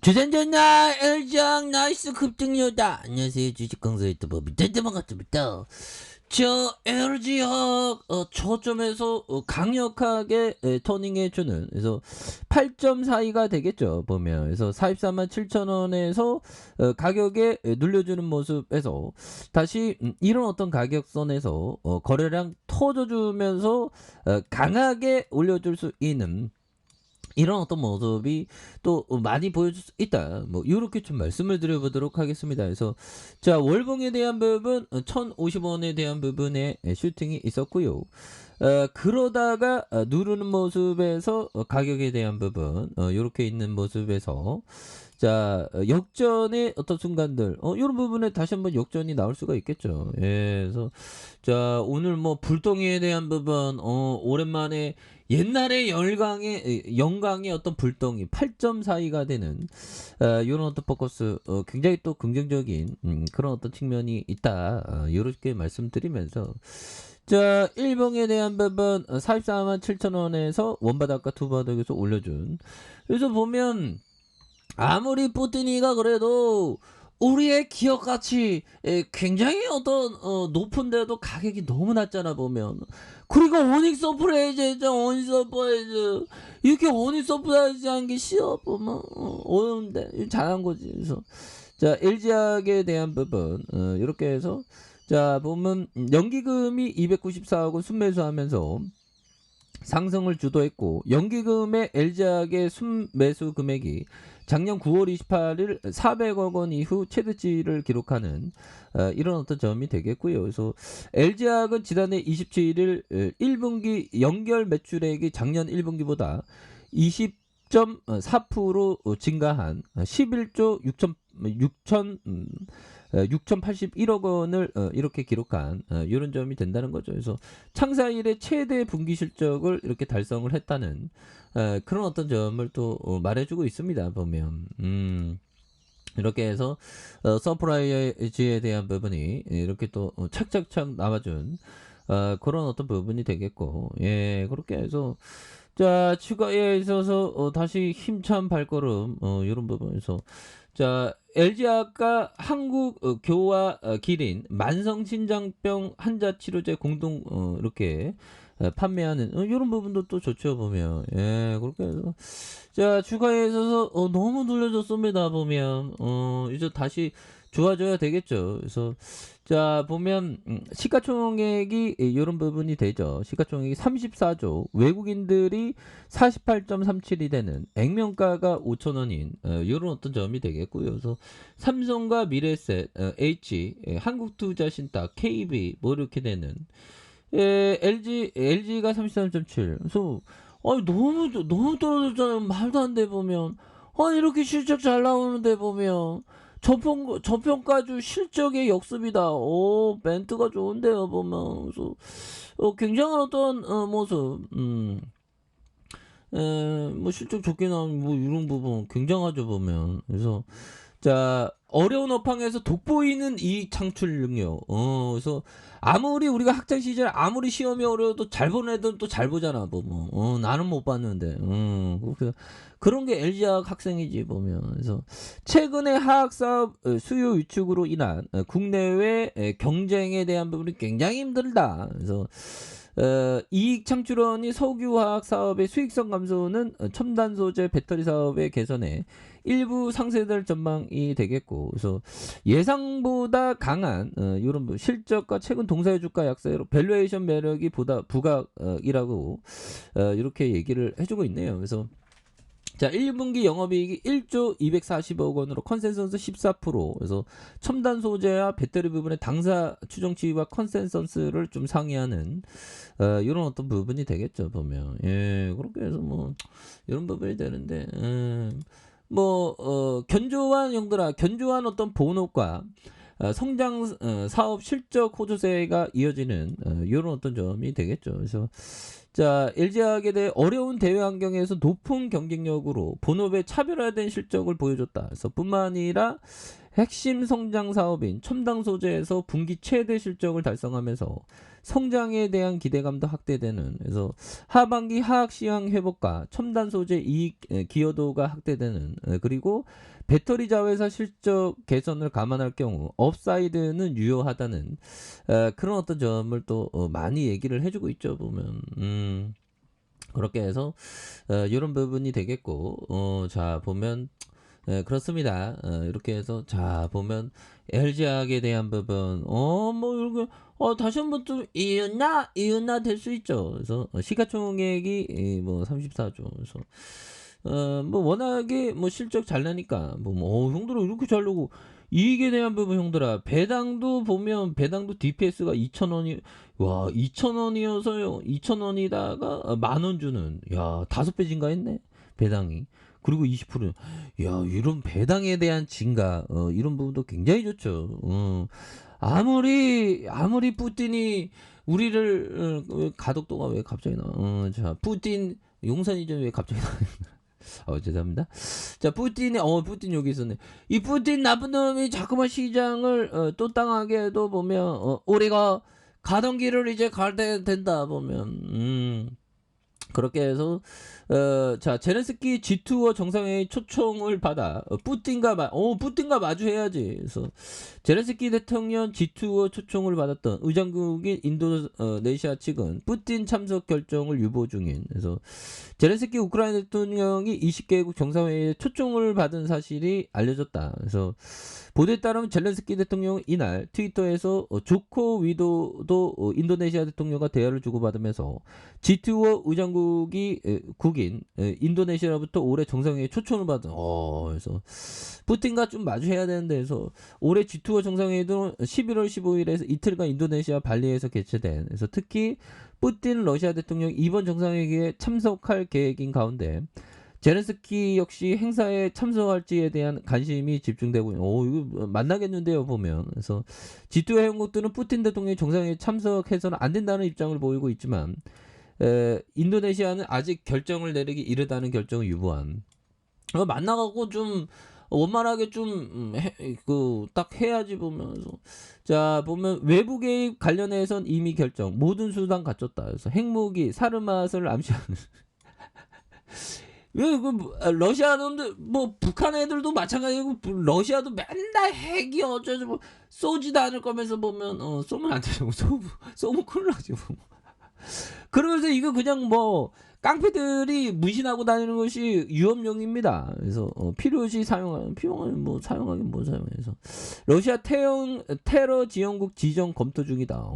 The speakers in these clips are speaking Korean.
주전전날 일정 나이스 급등료다. 안녕하세요, 주식강사 유튜버 덴데만 같습니다. 저 LG학 저점에서 강력하게 터닝해주는, 그래서 8.42가 되겠죠 보면. 그래서 44만 7천원에서 가격에 눌려주는 모습에서 다시 이런 어떤 가격선에서 거래량 터져주면서 강하게 올려줄 수 있는 이런 어떤 모습이 또 많이 보여줄 수 있다. 뭐 이렇게 좀 말씀을 드려보도록 하겠습니다. 그래서 자, 월봉에 대한 부분 1,050원에 대한 부분에 슈팅이 있었고요. 그러다가 누르는 모습에서 가격에 대한 부분 이렇게 있는 모습에서 자, 역전의 어떤 순간들 이런 부분에 다시 한번 역전이 나올 수가 있겠죠. 예, 그래서 자, 오늘 뭐 불똥이에 대한 부분 오랜만에 옛날에 영광의 어떤 불똥이 8.42가 되는 이런 어떤 포커스 굉장히 또 긍정적인 그런 어떤 측면이 있다. 이렇게 말씀드리면서 자, 일봉에 대한 부분 44만 7천원에서 원바닥과 투바닥에서 올려준. 그래서 보면 아무리 뿌띠니가 그래도 우리의 기업 가치 굉장히 어떤 높은데도 가격이 너무 낮잖아 보면. 그리고 어닝 서프라이즈 어닝 서프라이즈 이렇게 어닝 서프라이즈 한 게 쉬워 보면 어려운데 잘한 거지. 그래서 자, LG학에 대한 부분 이렇게 해서 자 보면 연기금이 294억 원 순매수하면서 상승을 주도했고, 연기금의 LG학의 순매수 금액이 작년 9월 28일 400억 원 이후 최대치를 기록하는 이런 어떤 점이 되겠고요. 그래서 LG학은 지난해 27일 1분기 연결 매출액이 작년 1분기보다 20.4% 증가한 11조 6,081억 원을 이렇게 기록한 이런 점이 된다는 거죠. 그래서 창사 이래 최대 분기 실적을 이렇게 달성을 했다는 그런 어떤 점을 또 말해주고 있습니다. 보면 이렇게 해서 서프라이즈에 대한 부분이 이렇게 또 착착착 나와준 그런 어떤 부분이 되겠고, 예, 그렇게 해서 자, 추가에 있어서 다시 힘찬 발걸음 이런 부분에서 자, LG학과 한국 교와 기린 만성신장병 환자 치료제 공동 이렇게 판매하는 이런 부분도 또 좋죠 보면. 예, 그렇게 해서 자, 주가에 있어서 너무 눌려졌습니다 보면. 이제 다시 좋아져야 되겠죠. 그래서 자, 보면 시가총액이 이런 부분이 되죠. 시가총액이 34조, 외국인들이 48.37이 되는, 액면가가 5천원인 이런 어떤 점이 되겠고요. 그래서 삼성과 미래에셋, H, 한국투자신탁, KB 뭐 이렇게 되는, LG가 33.7. 그래서 아니 너무 떨어졌잖아요. 말도 안 돼 보면. 아니 이렇게 실적 잘 나오는데 보면 저평가주 실적의 역습이다. 오, 멘트가 좋은데요 보면. 그래서 굉장한 어떤 모습. 뭐 실적 좋게 나오는 뭐 이런 부분 굉장하죠 보면. 그래서 자, 어려운 업황에서 돋보이는 이익 창출 능력. 그래서 아무리 우리가 학창 시절 아무리 시험이 어려워도 잘 보는 애들은 또 잘 보잖아 보면. 나는 못 봤는데. 그런 게 LG학 학생이지 보면. 그래서 최근에 화학 사업 수요 위축으로 인한 국내외 경쟁에 대한 부분이 굉장히 힘들다. 그래서 이익 창출원이 석유화학 사업의 수익성 감소는 첨단 소재 배터리 사업의 개선에 일부 상쇄될 전망이 되겠고, 그래서 예상보다 강한 이런 실적과 최근 동사의 주가 약세로 밸류에이션 매력이 보다 부각이라고 이렇게 얘기를 해주고 있네요. 그래서 자, 1분기 영업이익이 1조 240억 원으로 컨센서스 14%. 그래서 첨단 소재와 배터리 부분의 당사 추정치와 컨센서스를 좀 상회하는 이런 어떤 부분이 되겠죠 보면. 예, 그렇게 해서 뭐 이런 부분이 되는데 뭐 견조한 어떤 본업과 성장 사업 실적 호조세가 이어지는 이런 어떤 점이 되겠죠. 그래서 자, LG화학에 대해 어려운 대외 환경에서 높은 경쟁력으로 본업의 차별화된 실적을 보여줬다. 그래서 뿐만 아니라 핵심 성장 사업인 첨단 소재에서 분기 최대 실적을 달성하면서 성장에 대한 기대감도 확대되는, 그래서 하반기 하악 시황 회복과 첨단 소재 이익 기여도가 확대되는, 그리고 배터리 자회사 실적 개선을 감안할 경우 업사이드는 유효하다는 그런 어떤 점을 또 많이 얘기를 해주고 있죠, 보면. 그렇게 해서 이런 부분이 되겠고, 자 보면 그렇습니다. 이렇게 해서 자 보면 LG화학에 대한 부분 뭐 이렇게 다시 한번 또 이은나 될 수 있죠. 그래서 시가총액이 뭐 34조. 그래서 뭐 워낙에 뭐 실적 잘 나니까 형들아 이렇게 잘 나고 이익에 대한 부분 형들아 배당도 보면 배당도 DPS가 2,000원이 와 2,000원이어서요 2,000원이다가 10,000원 주는 야 5배 증가했네 배당이. 그리고 20%. 야, 이런 배당에 대한 증가, 이런 부분도 굉장히 좋죠. 아무리 푸틴이 우리를, 가덕도가 왜 갑자기 나와? 자, 푸틴, 용산이죠, 왜 갑자기 나와? 죄송합니다. 자, 푸틴 여기 있었네. 이 푸틴 나쁜 놈이 자꾸만 시장을, 또 땅하게 해도 보면, 우리가 가던 길을 이제 갈 때 된다, 보면, 그렇게 해서 자 제렌스키 G2어 정상회의 초청을 받아 푸틴과 마주해야지. 그래서 제렌스키 대통령 G2어 초청을 받았던 의장국인 인도네시아 측은 푸틴 참석 결정을 유보 중인. 그래서 제렌스키 우크라이나 대통령이 20개국 정상회의에 초청을 받은 사실이 알려졌다. 그래서 보도에 따르면 젤렌스키 대통령은 이날 트위터에서 조코 위도도 인도네시아 대통령과 대화를 주고받으면서 G2어 국인 인도네시아로부터 올해 정상회의 초청을 받은. 그래서 푸틴과 좀 마주해야 되는데 해서 올해 G2어 정상회의는 11월 15일에서 이틀간 인도네시아 발리에서 개최된. 그래서 특히 푸틴 러시아 대통령 이번 정상회의에 참석할 계획인 가운데 제렌스키 역시 행사에 참석할지에 대한 관심이 집중되고 이거 만나겠는데요 보면. 그래서 G2 회원국들은 푸틴 대통령이 정상회의에 참석해서는 안 된다는 입장을 보이고 있지만 인도네시아는 아직 결정을 내리기 이르다는 결정을 유보한. 만나가고 좀 원만하게 좀 딱 해야지 보면서. 자 보면 외부 개입 관련해선 이미 결정 모든 수단 갖췄다. 그래서 핵무기 사르맛을 암시하는. 러시아 놈들 뭐 북한 애들도 마찬가지고 러시아도 맨날 핵이 어쩌고 뭐 쏘지도 않을 거면서 보면 쏘면 안 되죠. 쏘면 큰일 나죠. 그러면서 이거 그냥 뭐 깡패들이 문신하고 다니는 것이 위험용입니다. 그래서 필요시 사용하는 필요하면 뭐 사용하긴 뭐 사용해서 러시아 테러 지원국 지정 검토 중이다.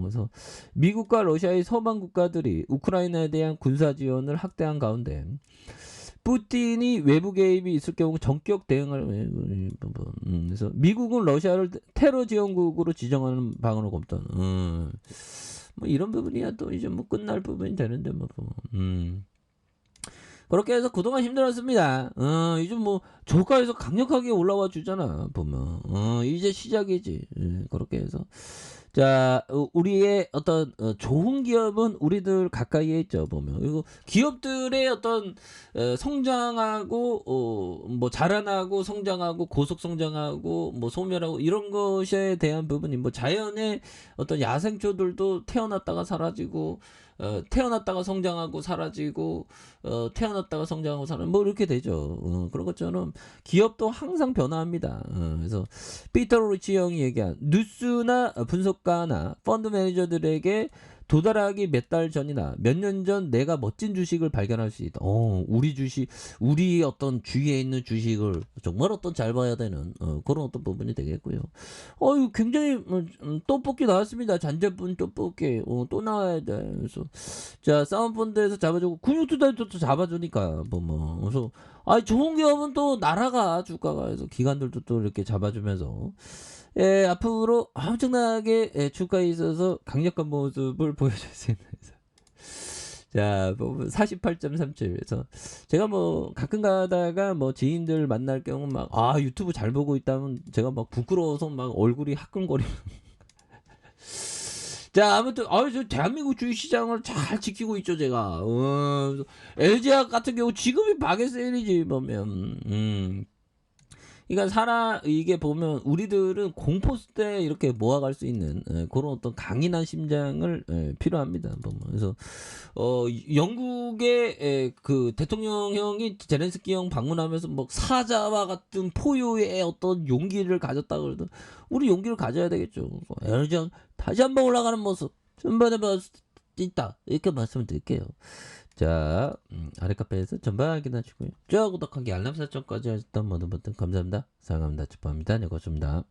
그래서 미국과 러시아의 서방 국가들이 우크라이나에 대한 군사 지원을 확대한 가운데 푸틴이 외부 개입이 있을 경우 전격 대응을 그래서 미국은 러시아를 테러 지원국으로 지정하는 방안을 검토하는. 뭐 이런 부분이야 또 이제 뭐 끝날 부분이 되는데 뭐 그렇게 해서 그동안 힘들었습니다. 이제 뭐 저가에서 강력하게 올라와 주잖아 보면. 이제 시작이지. 그렇게 해서 자 우리의 어떤 좋은 기업은 우리들 가까이에 있죠 보면. 그리고 기업들의 어떤 성장하고 뭐 자라나고 성장하고 고속 성장하고 뭐 소멸하고 이런 것에 대한 부분이 뭐 자연의 어떤 야생초들도 태어났다가 사라지고 태어났다가 성장하고 사라지고 태어났다가 성장하고 사라지고 뭐 이렇게 되죠. 그런 것처럼 기업도 항상 변화합니다. 그래서 피터 리치 형이 얘기한 뉴스나 분석가나 펀드 매니저들에게 도달하기 몇 달 전이나 몇 년 전 내가 멋진 주식을 발견할 수 있다. 우리 주식, 우리 어떤 주위에 있는 주식을 정말 어떤 잘 봐야 되는 그런 어떤 부분이 되겠고요. 이거 굉장히 떡볶이 나왔습니다. 잔재분 떡볶이 또 나와야 돼. 그래서 자 사운드펀드에서 잡아주고 근육투자도 또 잡아주니까 뭐 그래서 좋은 기업은 또 날아가 주가가. 그래서 기관들도 또 이렇게 잡아주면서. 앞으로 엄청나게 주가에 있어서 강력한 모습을 보여줄 수 있는. 자, 48.37에서 제가 뭐 가끔 가다가 뭐 지인들 만날 경우 막 유튜브 잘 보고 있다면 제가 막 부끄러워서 막 얼굴이 화끈거리는. 자, 아무튼 저 대한민국 주식시장을 잘 지키고 있죠, 제가. LG화학 같은 경우 지금이 박의 세일이지 보면. 그러니까 이게 보면 우리들은 공포 때 이렇게 모아갈 수 있는 그런 어떤 강인한 심장을 필요합니다. 보면. 그래서 영국의 그 대통령형이 제렌스키 형 방문하면서 뭐 사자와 같은 포효의 어떤 용기를 가졌다 그러던 우리 용기를 가져야 되겠죠. LG 다시 한번 올라가는 모습 전반에 봤을 수 있다 이렇게 말씀드릴게요. 자, 아래 카페에서 전방 확인하시고요. 좋아요, 구독하기, 알람 설정까지 하셨던 모든 분들 감사합니다. 사랑합니다. 축복합니다. 네, 고맙습니다.